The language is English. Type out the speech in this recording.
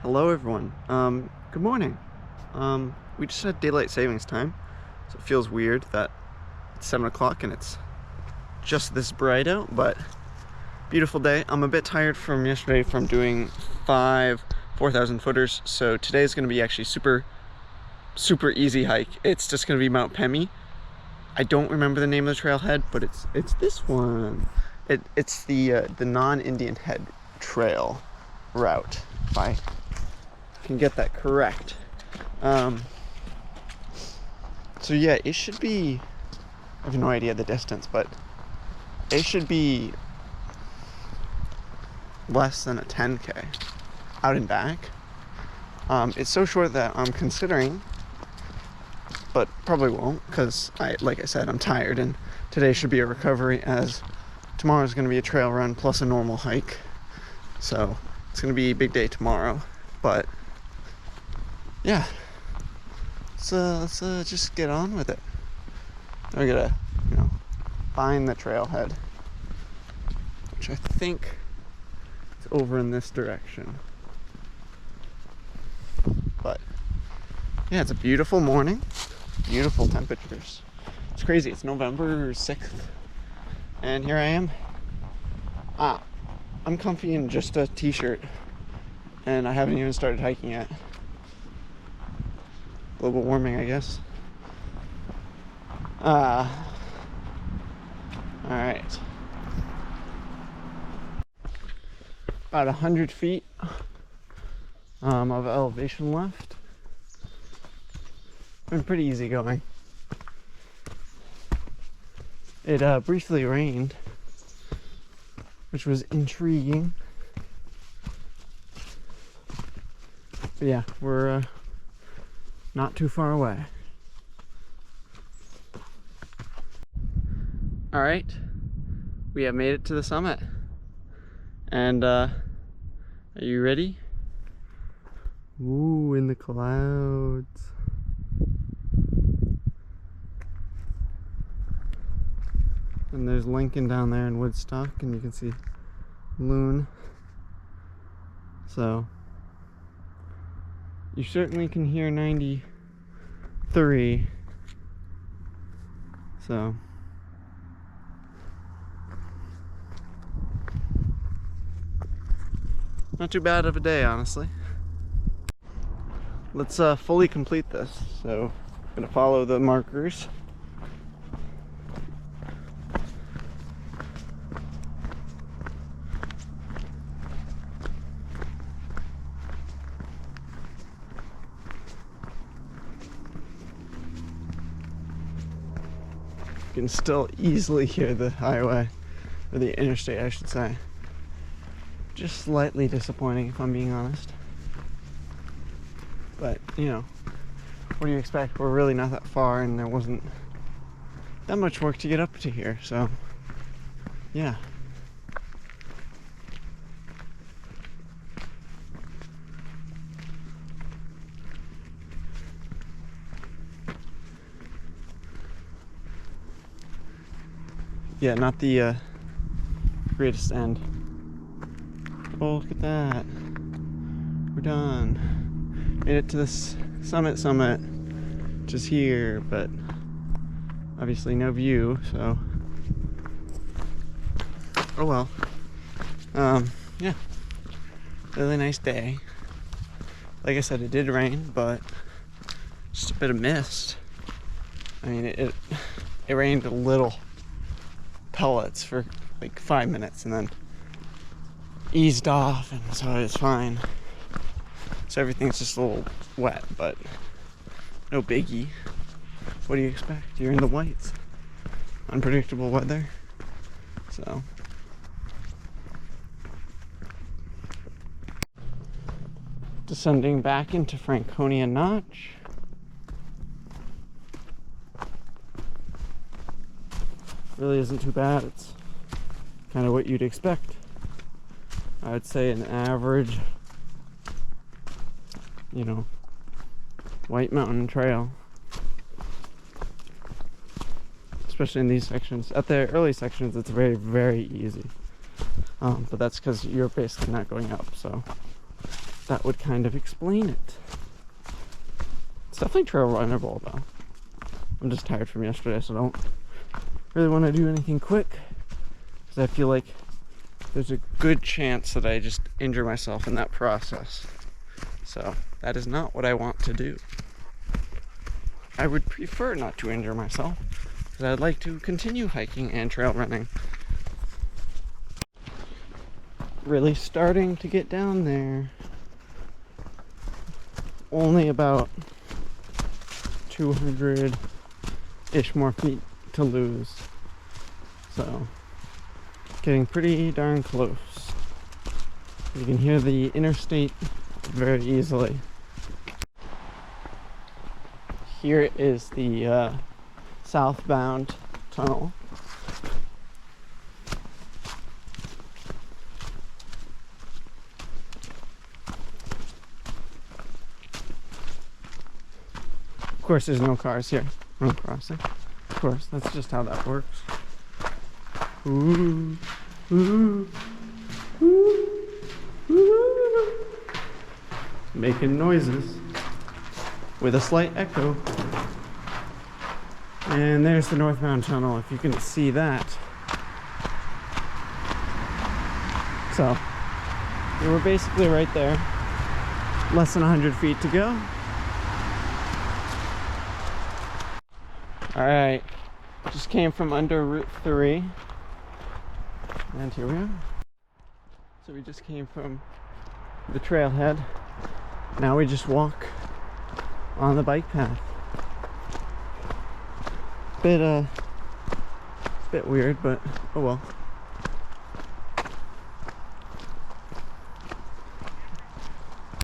Hello everyone. Good morning. We just had daylight savings time, so it feels weird that it's 7 o'clock and it's just this bright out, but beautiful day. I'm a bit tired from yesterday from doing 5 4,000 footers, so today's going to be actually super easy hike. It's just going to be Mount Pemi. I don't remember the name of the trailhead, but it's this one. It's the non-Indian Head Trail route, if I can get that correct. So yeah, it should be, I have no idea the distance, but it should be less than a 10K out and back. It's so short that I'm considering, but probably won't, because like I said, I'm tired, and today should be a recovery, as tomorrow's going to be a trail run plus a normal hike. So it's going to be a big day tomorrow, but yeah, let's just get on with it. We're gonna, find the trailhead, which I think is over in this direction. But yeah, it's a beautiful morning, beautiful temperatures. It's crazy. It's November 6th, and here I am. I'm comfy in just a t-shirt, and I haven't even started hiking yet. Global warming, I guess. Alright. About 100 feet of elevation left. Been pretty easy going. It briefly rained, which was intriguing. But yeah, we're not too far away. All right, we have made it to the summit, and are you ready? Ooh, in the clouds. And there's Lincoln down there in Woodstock, and you can see Loon. So you certainly can hear 93. So not too bad of a day, honestly. Let's fully complete this. So I'm gonna follow the markers. You can still easily hear the highway, or the interstate, I should say. Just slightly disappointing, if I'm being honest. But, what do you expect? We're really not that far, and there wasn't that much work to get up to here, so yeah. Yeah, not the greatest end. Oh, look at that. We're done. Made it to this summit, which is here, but obviously no view, so oh well. Yeah, really nice day. Like I said, it did rain, but just a bit of mist. I mean, it rained a little pellets for like 5 minutes and then eased off, and so it's fine. So everything's just a little wet, but no biggie. What do you expect? You're in the whites. Unpredictable weather. So descending back into Franconia Notch. Really isn't too bad. It's kind of what you'd expect. I would say an average, White Mountain trail. Especially in these sections. At the early sections, it's very, very easy. But that's because you're basically not going up, so that would kind of explain it. It's definitely trail runnable though. I'm just tired from yesterday, so I don't really want to do anything quick, because I feel like there's a good chance that I just injure myself in that process. So that is not what I want to do. I would prefer not to injure myself, because I'd like to continue hiking and trail running. Really starting to get down there. Only about 200-ish more feet to lose. So, getting pretty darn close. You can hear the interstate very easily. Here is the southbound tunnel. Of course, there's no cars here. No crossing. Of course, that's just how that works. Ooh, ooh, ooh, ooh. Making noises with a slight echo. And there's the northbound tunnel, if you can see that. So, we're basically right there. Less than 100 feet to go. Alright, just came from under Route 3. And here we are. So we just came from the trailhead. Now we just walk on the bike path. Bit weird, but oh well.